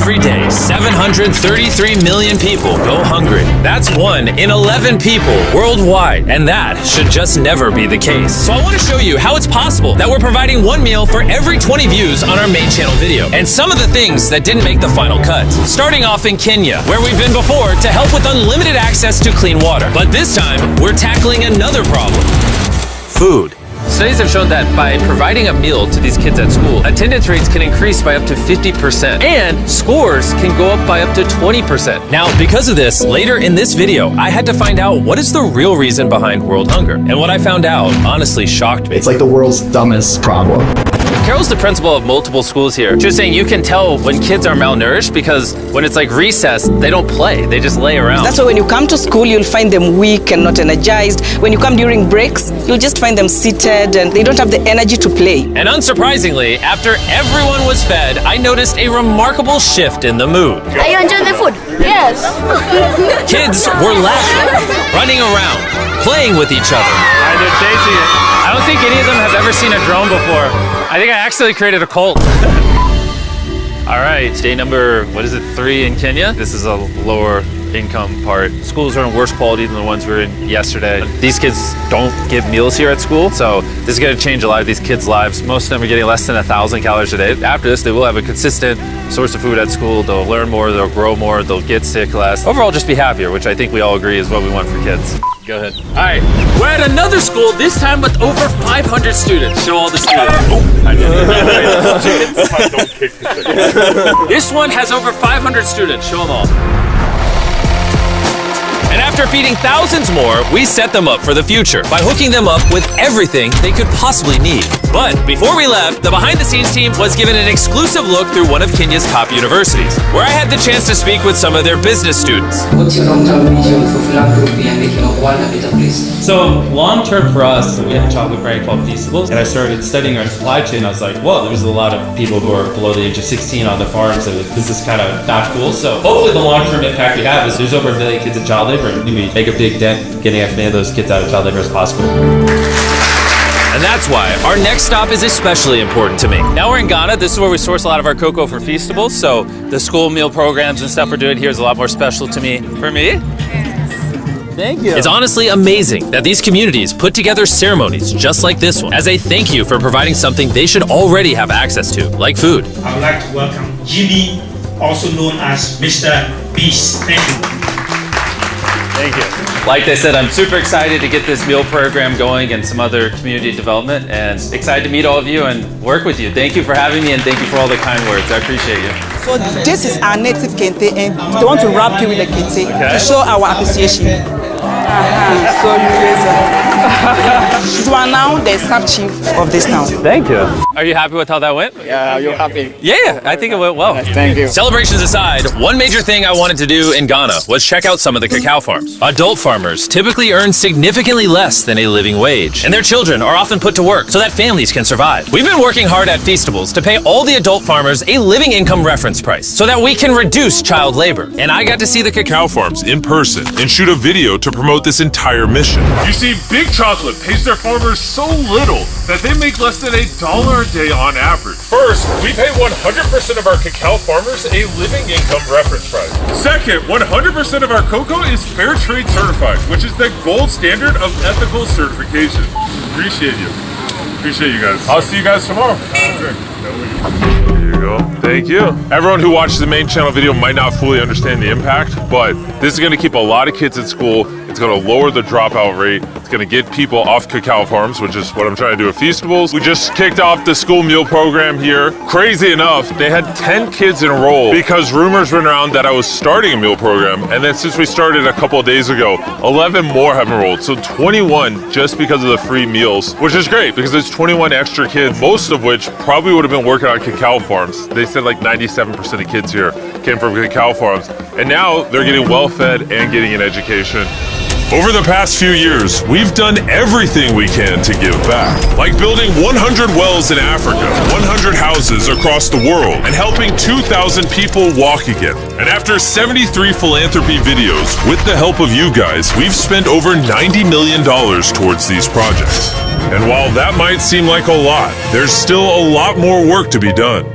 Every day, 733 million people go hungry. That's 1 in 11 people worldwide, and that should just never be the case. So I want to show you how it's possible that we're providing one meal for every 20 views on our main channel video, and some of the things that didn't make the final cut. Starting off in Kenya, where we've been before to help with unlimited access to clean water. But this time, we're tackling another problem: food. Studies have shown that by providing a meal to these kids at school, attendance rates can increase by up to 50%, and scores can go up by up to 20%. Now, because of this, later in this video, I had to find out what is the real reason behind world hunger. And what I found out honestly shocked me. It's like the world's dumbest problem. Carol's the principal of multiple schools here. She was saying you can tell when kids are malnourished because when it's like recess, they don't play, they just lay around. That's why when you come to school, you'll find them weak and not energized. When you come during breaks, you'll just find them seated and they don't have the energy to play. And unsurprisingly, after everyone was fed, I noticed a remarkable shift in the mood. Are you enjoying the food? Yes. Kids were laughing, running around, playing with each other. They're chasing it. I don't think any of them have ever seen a drone before. I think I actually created a cult. All right, day number, 3 in Kenya? This is a lower income part. Schools are in worse quality than the ones we were in yesterday. These kids don't get meals here at school, so this is gonna change a lot of these kids' lives. Most of them are getting less than 1,000 calories a day. After this, they will have a consistent source of food at school. They'll learn more, they'll grow more, they'll get sick less. Overall, just be happier, which I think we all agree is what we want for kids. Go ahead. All right, we're at another school, this time with over 500 students. Show all the students. Don't kick the This one has over 500 students. Show them all. And after feeding thousands more, we set them up for the future by hooking them up with everything they could possibly need. But before we left, the behind-the-scenes team was given an exclusive look through one of Kenya's top universities, where I had the chance to speak with some of their business students. What's your long-term vision for philanthropy and making a world a better place? So long-term for us, we have a chocolate brand called Feastables, and I started studying our supply chain. I was like, whoa, there's a lot of people who are below the age of 16 on the farms, so this is kind of not cool. So hopefully the long-term impact we have is there's over 1 million kids in child labor, and we make a big dent getting as many of those kids out of child labor as possible. And that's why our next stop is especially important to me. Now we're in Ghana. This is where we source a lot of our cocoa for Feastables. So the school meal programs and stuff we're doing here is a lot more special to me. For me? Thank you. It's honestly amazing that these communities put together ceremonies just like this one as a thank you for providing something they should already have access to, like food. I would like to welcome Jimmy, also known as Mr. Beast. Thank you. Thank you. Like I said, I'm super excited to get this meal program going and some other community development, and excited to meet all of you and work with you. Thank you for having me, and thank you for all the kind words. I appreciate you. So this is our native kente, and they want to wrap you with the kente to show our appreciation. So you are now the sub-chief of this town. Thank you. Are you happy with how that went? Yeah, you're happy. Yeah, I think it went well. Thank you. Celebrations aside, one major thing I wanted to do in Ghana was check out some of the cacao farms. Adult farmers typically earn significantly less than a living wage, and their children are often put to work so that families can survive. We've been working hard at Feastables to pay all the adult farmers a living income reference price so that we can reduce child labor. And I got to see the cacao farms in person and shoot a video to promote this entire mission. You see, Big Chocolate pays their farmers so little that they make less than $1 a day on average. First, we pay 100% of our cacao farmers a living income reference price. Second, 100% of our cocoa is fair trade certified, which is the gold standard of ethical certification. Appreciate you. Appreciate you guys. I'll see you guys tomorrow. There you go. Thank you. Everyone who watches the main channel video might not fully understand the impact, but this is going to keep a lot of kids at school. It's going to lower the dropout rate. It's going to get people off cacao farms, which is what I'm trying to do at Feastables. We just kicked off the school meal program here. Crazy enough, they had 10 kids enrolled because rumors went around that I was starting a meal program. And then since we started a couple of days ago, 11 more have enrolled. So 21 just because of the free meals, which is great because it's 21 extra kids, most of which probably would have been working on cacao farms. They said like 97% of kids here came from cacao farms. And now they're getting well fed and getting an education. Over the past few years, we've done everything we can to give back, like building 100 wells in Africa, 100 houses across the world, and helping 2,000 people walk again. And after 73 philanthropy videos, with the help of you guys, we've spent over $90 million towards these projects. And while that might seem like a lot, there's still a lot more work to be done.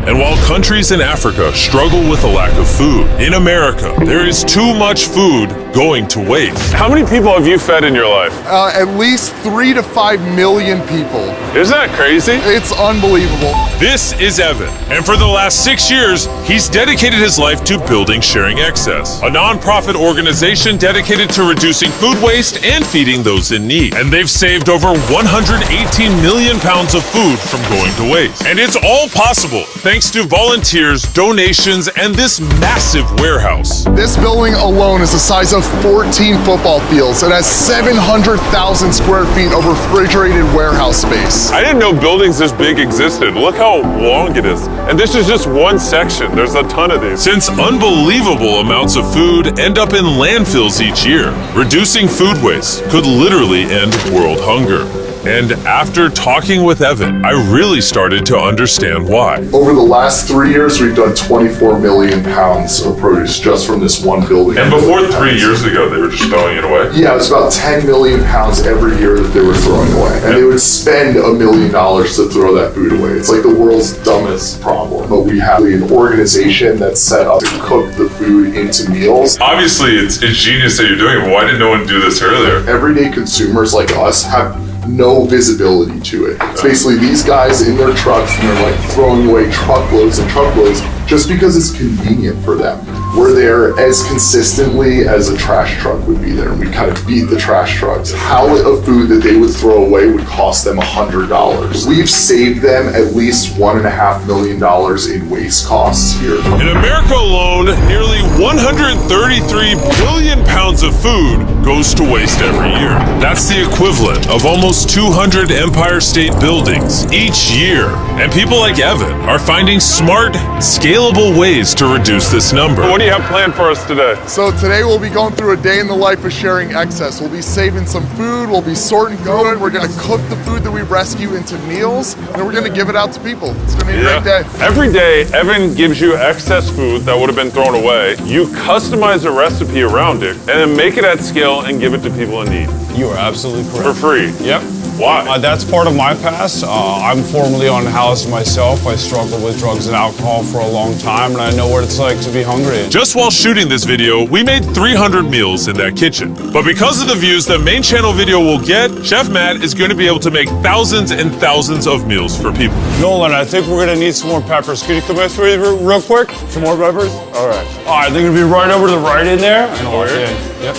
And while countries in Africa struggle with a lack of food, in America, there is too much food going to waste. How many people have you fed in your life? At least 3 to 5 million people. Isn't that crazy? It's unbelievable. This is Evan, and for the last 6 years, he's dedicated his life to building Sharing Excess, a non-profit organization dedicated to reducing food waste and feeding those in need. And they've saved over 118 million pounds of food from going to waste. And it's all possible thanks to volunteers, donations, and this massive warehouse. This building alone is the size of 14 football fields. It has 700,000 square feet of refrigerated warehouse space. I didn't know buildings this big existed. Look how long it is. And this is just one section. There's a ton of these. Since unbelievable amounts of food end up in landfills each year, reducing food waste could literally end world hunger. And after talking with Evan, I really started to understand why. Over the last 3 years, we've done 24 million pounds of produce just from this one building. And before 3 years ago, they were just throwing it away? Yeah, it was about 10 million pounds every year that they were throwing away. And they would spend $1 million to throw that food away. It's like the world's dumbest problem. But we have an organization that's set up to cook the food into meals. Obviously, it's genius that you're doing it, but why did no one do this earlier? Everyday consumers like us have no visibility to it. It's basically these guys in their trucks and they're like throwing away truckloads and truckloads just because it's convenient for them. We're there as consistently as a trash truck would be there, and we kind of beat the trash trucks. A pallet of food that they would throw away would cost them $100. We've saved them at least $1.5 million in waste costs here. In America alone, nearly 133 billion pounds of food goes to waste every year. That's the equivalent of almost 200 Empire State Buildings each year. And people like Evan are finding smart, scalable ways to reduce this number. What do you have planned for us today? So today we'll be going through a day in the life of Sharing Excess. We'll be saving some food, we'll be sorting through it, we're gonna cook the food that we rescue into meals, and then we're gonna give it out to people. It's gonna be a great day. Every day, Evan gives you excess food that would have been thrown away. You customize a recipe around it, and then make it at scale and give it to people in need. You are absolutely correct. For free? Yep. Why? That's part of my past. I'm formerly unhoused myself. I struggled with drugs and alcohol for a long time, and I know what it's like to be hungry. Just while shooting this video, we made 300 meals in that kitchen. But because of the views the main channel video will get, Chef Matt is going to be able to make thousands and thousands of meals for people. Nolan, I think we're gonna need some more peppers. Could you come in for me real quick? Some more peppers? All right. All right, they're gonna be right over to the right in there. And yep.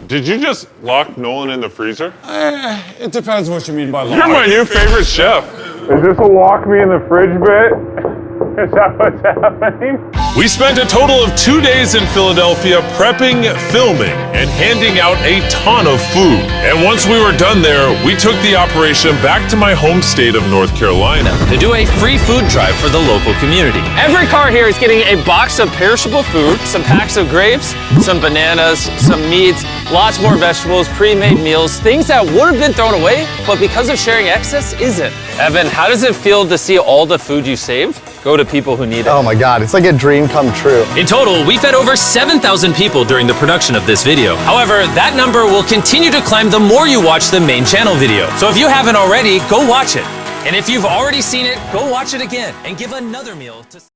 Did you just lock Nolan in the freezer? It depends what you mean by lock. You're my new favorite chef. Is this a lock me in the fridge bit? Is that what's happening? We spent a total of 2 days in Philadelphia prepping, filming, and handing out a ton of food. And once we were done there, we took the operation back to my home state of North Carolina To do a free food drive for the local community. Every car here is getting a box of perishable food, some packs of grapes, some bananas, some meats, lots more vegetables, pre-made meals, things that would have been thrown away, but because of Sharing Excess, isn't. Evan, how does it feel to see all the food you saved go to people who need it? Oh my God, it's like a dream come true. In total, we fed over 7,000 people during the production of this video. However, that number will continue to climb the more you watch the main channel video. So if you haven't already, go watch it. And if you've already seen it, go watch it again and give another meal to